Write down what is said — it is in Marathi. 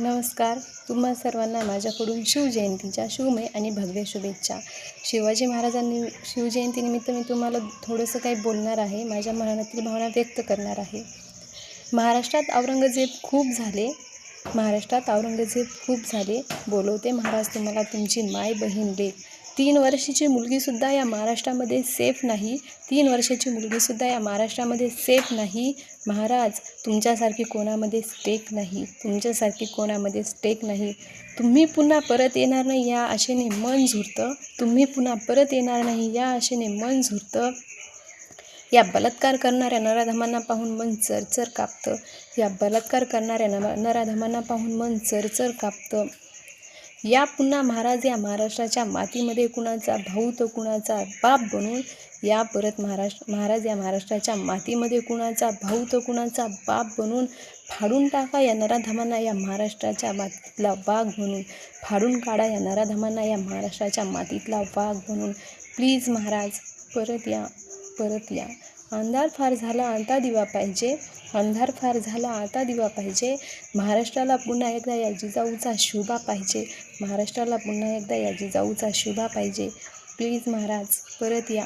नमस्कार. तुम्हा सर्वांना माझ्याकडून शिवजयंतीच्या शुभमय आणि भव्य शुभेच्छा. शिवाजी महाराजांनी शिवजयंतीनिमित्त मी तुम्हाला थोडंसं काही बोलणार आहे. माझ्या मनातील भावना व्यक्त करणार आहे. महाराष्ट्रात औरंगजेब खूप झाले. बोलवते महाराज तुम्हाला तुमची माय बहीण लेक. 3 वर्षाची मुलगीसुद्धा या महाराष्ट्रामध्ये सेफ नाही. 3 वर्षाची मुलगीसुद्धा या महाराष्ट्रामध्ये सेफ नाही. महाराज तुमच्यासारखी कोणामध्ये स्टेक नाही. तुम्ही पुन्हा परत येणार नाही या आशेने मन झुरतं. या बलात्कार करणाऱ्या नराधमांना पाहून मन चरचर कापतं. या पुन्हा महाराज या महाराष्ट्राच्या मातीमध्ये कुणाचा भाऊ तर कुणाचा बाप बनून महाराज या महाराष्ट्राच्या मातीमध्ये कुणाचा भाऊ तर कुणाचा बाप बनून फाडून टाका या नराधमांना या महाराष्ट्राच्या मातीतला वाघ बनून. फाडून काढा या नराधमांना या महाराष्ट्राच्या मातीतला वाघ बनून. प्लीज महाराज परत या. अंधार फार झाला आता दिवा पाहिजे. महाराष्ट्राला पुन्हा एकदा या जिजाऊचा शुभा पाहिजे. प्लीज महाराज परत या.